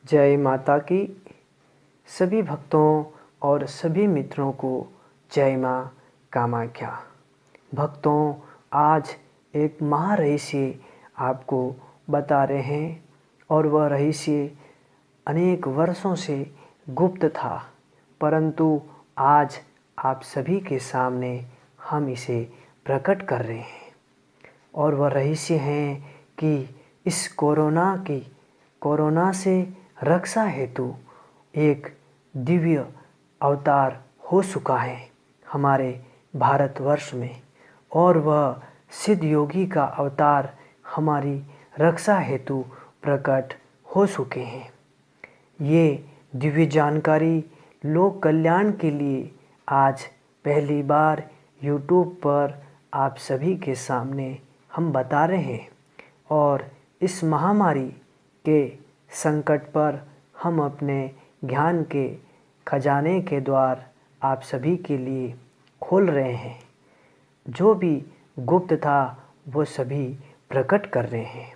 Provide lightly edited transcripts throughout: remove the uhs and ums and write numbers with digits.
जय माता की। सभी भक्तों और सभी मित्रों को जय माँ कामाख्या। भक्तों, आज एक महारहस्य आपको बता रहे हैं और वह रहस्य अनेक वर्षों से गुप्त था, परंतु आज आप सभी के सामने हम इसे प्रकट कर रहे हैं। और वह रहस्य है कि इस कोरोना से रक्षा हेतु एक दिव्य अवतार हो चुका है हमारे भारतवर्ष में, और वह सिद्ध योगी का अवतार हमारी रक्षा हेतु प्रकट हो चुके हैं। ये दिव्य जानकारी लोक कल्याण के लिए आज पहली बार YouTube पर आप सभी के सामने हम बता रहे हैं, और इस महामारी के संकट पर हम अपने ज्ञान के खजाने के द्वार आप सभी के लिए खोल रहे हैं। जो भी गुप्त था वो सभी प्रकट कर रहे हैं।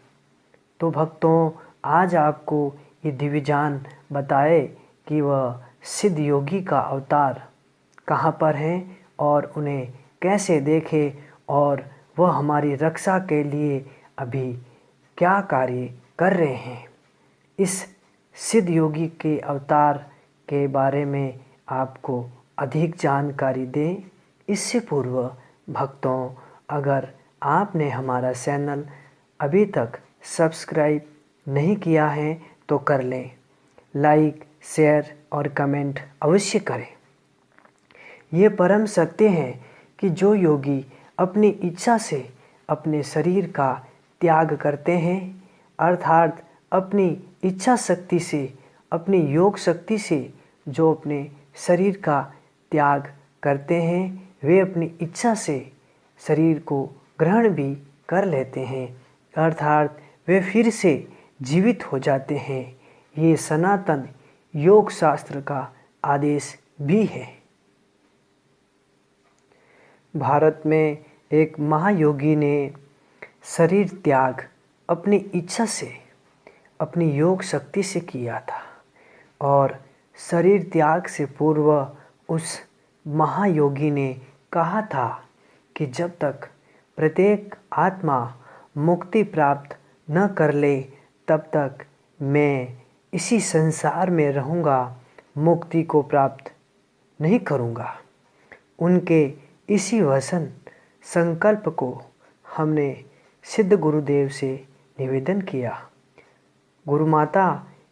तो भक्तों, आज आपको ये दिव्य ज्ञान बताए कि वह सिद्ध योगी का अवतार कहाँ पर हैं और उन्हें कैसे देखें, और वह हमारी रक्षा के लिए अभी क्या कार्य कर रहे हैं। इस सिद्ध योगी के अवतार के बारे में आपको अधिक जानकारी दें, इससे पूर्व भक्तों, अगर आपने हमारा चैनल अभी तक सब्सक्राइब नहीं किया है तो कर लें। लाइक, शेयर और कमेंट अवश्य करें। ये परम सत्य है कि जो योगी अपनी इच्छा से अपने शरीर का त्याग करते हैं, अर्थात अपनी इच्छा शक्ति से, अपनी योग शक्ति से जो अपने शरीर का त्याग करते हैं, वे अपनी इच्छा से शरीर को ग्रहण भी कर लेते हैं, अर्थात वे फिर से जीवित हो जाते हैं। ये सनातन योग शास्त्र का आदेश भी है। भारत में एक महायोगी ने शरीर त्याग अपनी इच्छा से, अपनी योग शक्ति से किया था, और शरीर त्याग से पूर्व उस महायोगी ने कहा था कि जब तक प्रत्येक आत्मा मुक्ति प्राप्त न कर ले तब तक मैं इसी संसार में रहूँगा, मुक्ति को प्राप्त नहीं करूँगा। उनके इसी वचन संकल्प को हमने सिद्ध गुरुदेव से निवेदन किया। गुरु माता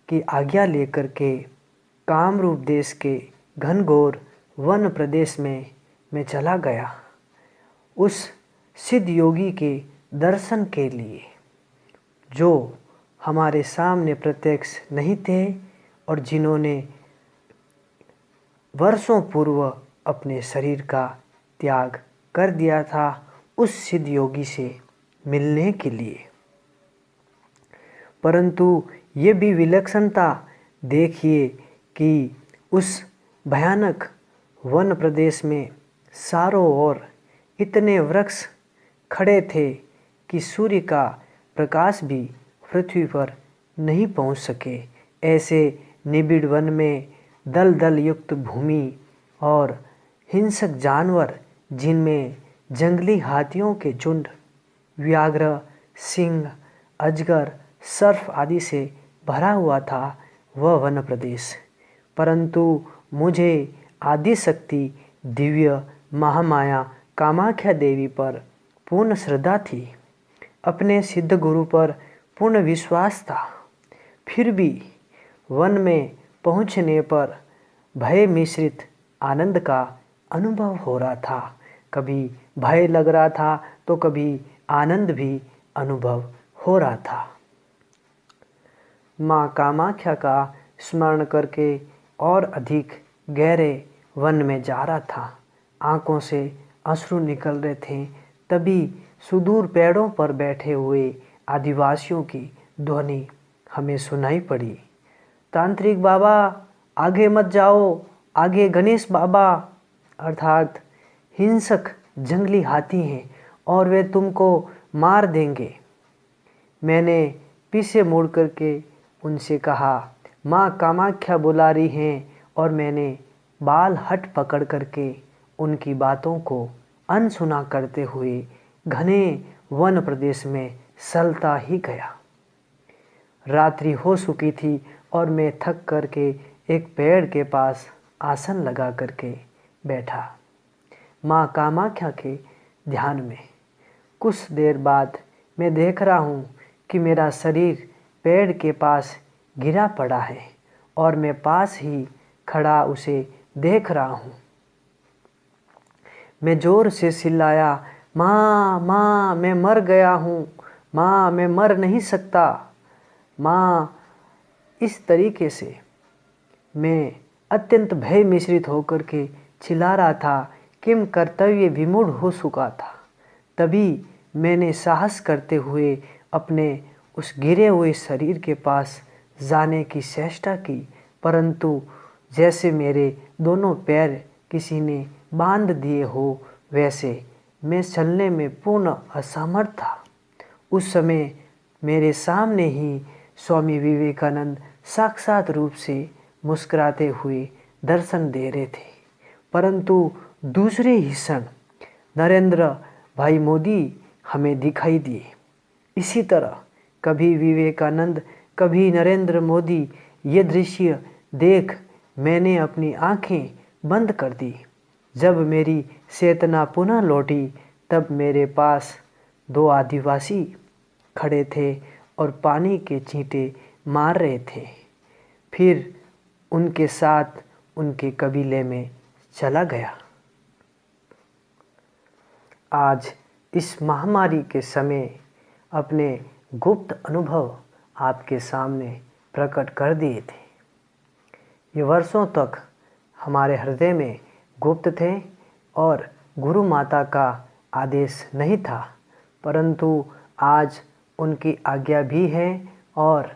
की आज्ञा लेकर के कामरूप देश के घनघोर वन प्रदेश में मैं चला गया, उस सिद्ध योगी के दर्शन के लिए, जो हमारे सामने प्रत्यक्ष नहीं थे और जिन्होंने वर्षों पूर्व अपने शरीर का त्याग कर दिया था, उस सिद्ध योगी से मिलने के लिए। परंतु ये भी विलक्षणता देखिए कि उस भयानक वन प्रदेश में चारों ओर इतने वृक्ष खड़े थे कि सूर्य का प्रकाश भी पृथ्वी पर नहीं पहुंच सके। ऐसे निबिड़ वन में दलदल युक्त भूमि और हिंसक जानवर, जिनमें जंगली हाथियों के झुंड, व्याघ्र, सिंह, अजगर, सर्प आदि से भरा हुआ था वह वन प्रदेश। परंतु मुझे आदि शक्ति दिव्य महामाया कामाख्या देवी पर पूर्ण श्रद्धा थी, अपने सिद्ध गुरु पर पूर्ण विश्वास था। फिर भी वन में पहुंचने पर भय मिश्रित आनंद का अनुभव हो रहा था। कभी भय लग रहा था तो कभी आनंद भी अनुभव हो रहा था। माँ कामाख्या का स्मरण करके और अधिक गहरे वन में जा रहा था। आंखों से अश्रु निकल रहे थे। तभी सुदूर पेड़ों पर बैठे हुए आदिवासियों की ध्वनि हमें सुनाई पड़ी। तांत्रिक बाबा, आगे मत जाओ, आगे गणेश बाबा, अर्थात हिंसक जंगली हाथी हैं और वे तुमको मार देंगे। मैंने पीछे मुड़ करके उनसे कहा, माँ कामाख्या बुला रही हैं और मैंने बाल हट पकड़ करके उनकी बातों को अनसुना करते हुए घने वन प्रदेश में चलता ही गया। रात्रि हो चुकी थी और मैं थक करके एक पेड़ के पास आसन लगा करके बैठा माँ कामाख्या के ध्यान में। कुछ देर बाद मैं देख रहा हूँ कि मेरा शरीर पेड़ के पास गिरा पड़ा है और मैं पास ही खड़ा उसे देख रहा हूँ। मैं ज़ोर से चिल्लाया, माँ माँ मैं मर गया हूँ, माँ मैं मर नहीं सकता, माँ। इस तरीके से मैं अत्यंत भय मिश्रित होकर के चिल्ला रहा था कि मैं कर्तव्य विमूढ़ हो चुका था। तभी मैंने साहस करते हुए अपने उस गिरे हुए शरीर के पास जाने की चेष्टा की, परंतु जैसे मेरे दोनों पैर किसी ने बांध दिए हो वैसे मैं चलने में पूर्ण असमर्थ था। उस समय मेरे सामने ही स्वामी विवेकानंद साक्षात रूप से मुस्कुराते हुए दर्शन दे रहे थे, परंतु दूसरे ही क्षण नरेंद्र भाई मोदी हमें दिखाई दिए। इसी तरह कभी विवेकानंद कभी नरेंद्र मोदी, ये दृश्य देख मैंने अपनी आंखें बंद कर दी। जब मेरी चेतना पुनः लौटी तब मेरे पास दो आदिवासी खड़े थे और पानी के छींटे मार रहे थे। फिर उनके साथ उनके कबीले में चला गया। आज इस महामारी के समय अपने गुप्त अनुभव आपके सामने प्रकट कर दिए थे। ये वर्षों तक हमारे हृदय में गुप्त थे और गुरु माता का आदेश नहीं था, परंतु आज उनकी आज्ञा भी है और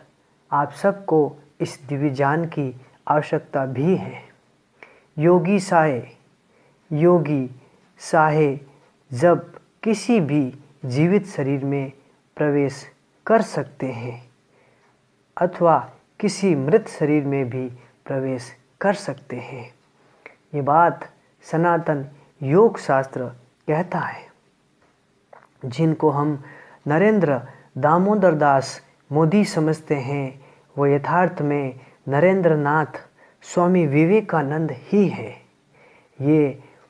आप सबको इस दिव्य ज्ञान की आवश्यकता भी है। योगी साहे जब किसी भी जीवित शरीर में प्रवेश कर सकते हैं अथवा किसी मृत शरीर में भी प्रवेश कर सकते हैं। ये बात सनातन योग शास्त्र कहता है। जिनको हम नरेंद्र दामोदर दास मोदी समझते हैं वो यथार्थ में नरेंद्र नाथ स्वामी विवेकानंद ही है। ये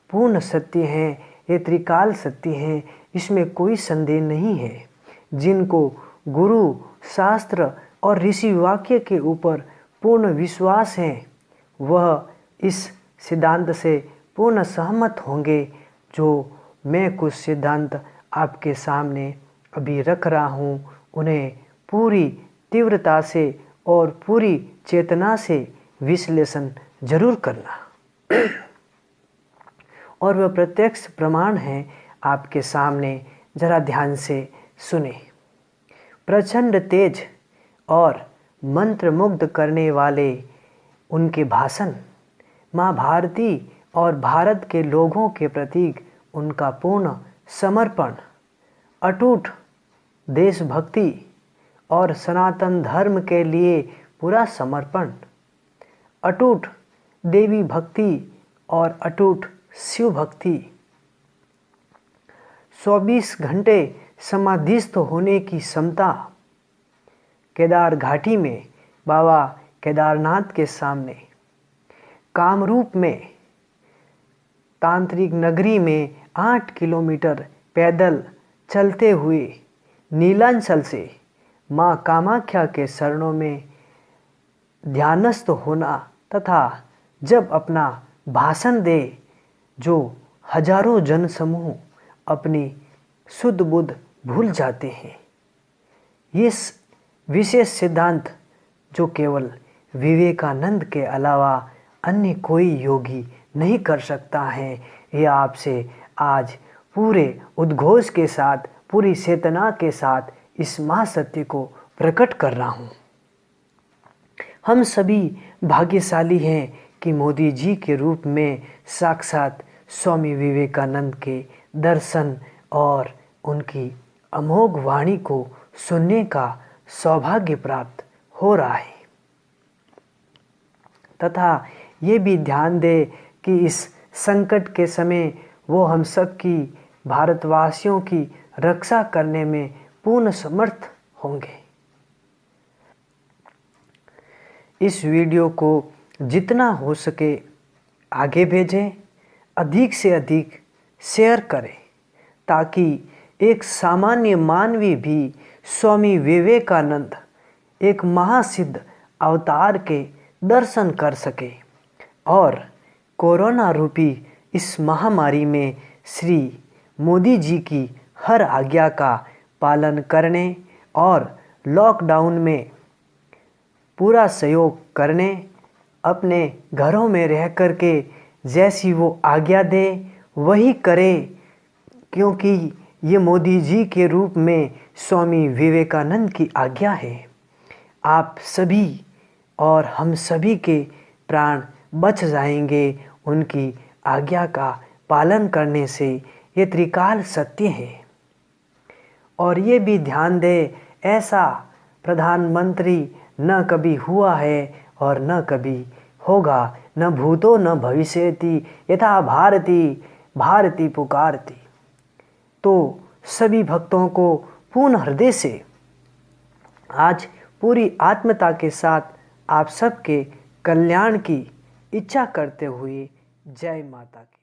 पूर्ण सत्य है, ये त्रिकाल सत्य है, इसमें कोई संदेह नहीं है। जिनको गुरु शास्त्र और ऋषि वाक्य के ऊपर पूर्ण विश्वास है वह इस सिद्धांत से पूर्ण सहमत होंगे जो मैं कुछ सिद्धांत आपके सामने अभी रख रहा हूँ। उन्हें पूरी तीव्रता से और पूरी चेतना से विश्लेषण जरूर करना और वह प्रत्यक्ष प्रमाण है आपके सामने, जरा ध्यान से सुने। प्रचंड तेज और मंत्रमुग्ध करने वाले उनके भाषण माँ भारती और भारत के लोगों के प्रति उनका पूर्ण समर्पण, अटूट देशभक्ति और सनातन धर्म के लिए पूरा समर्पण, अटूट देवी भक्ति और अटूट शिव भक्ति, 24 घंटे समाधिस्थ होने की क्षमता, केदार घाटी में बाबा केदारनाथ के सामने, कामरूप में तांत्रिक नगरी में 8 किलोमीटर पैदल चलते हुए नीलांचल से माँ कामाख्या के शरणों में ध्यानस्थ होना तथा जब अपना भाषण दे जो हजारों जन समूह अपनी शुद्ध बुद्ध भूल जाते हैं। ये विशेष सिद्धांत जो केवल विवेकानंद के अलावा अन्य कोई योगी नहीं कर सकता है, ये आपसे आज पूरे उद्घोष के साथ, पूरी चेतना के साथ इस महासत्य को प्रकट कर रहा हूँ। हम सभी भाग्यशाली हैं कि मोदी जी के रूप में साक्षात स्वामी विवेकानंद के दर्शन और उनकी अमोघ वाणी को सुनने का सौभाग्य प्राप्त हो रहा है। तथा ये भी ध्यान दे कि इस संकट के समय वो हम सब की भारतवासियों की रक्षा करने में पूर्ण समर्थ होंगे। इस वीडियो को जितना हो सके आगे भेजें, अधिक से अधिक शेयर करें, ताकि एक सामान्य मानवी भी स्वामी विवेकानंद एक महासिद्ध अवतार के दर्शन कर सके और कोरोना रूपी इस महामारी में श्री मोदी जी की हर आज्ञा का पालन करने और लॉकडाउन में पूरा सहयोग करने, अपने घरों में रह कर के जैसी वो आज्ञा दे वही करे, क्योंकि ये मोदी जी के रूप में स्वामी विवेकानंद की आज्ञा है। आप सभी और हम सभी के प्राण बच जाएंगे उनकी आज्ञा का पालन करने से, ये त्रिकाल सत्य है। और ये भी ध्यान दे, ऐसा प्रधानमंत्री न कभी हुआ है और न कभी होगा, न भूतो न भविष्यति यथा भारती भारती पुकारती। तो सभी भक्तों को पूर्ण हृदय से आज पूरी आत्मता के साथ आप सबके कल्याण की इच्छा करते हुए जय माता की।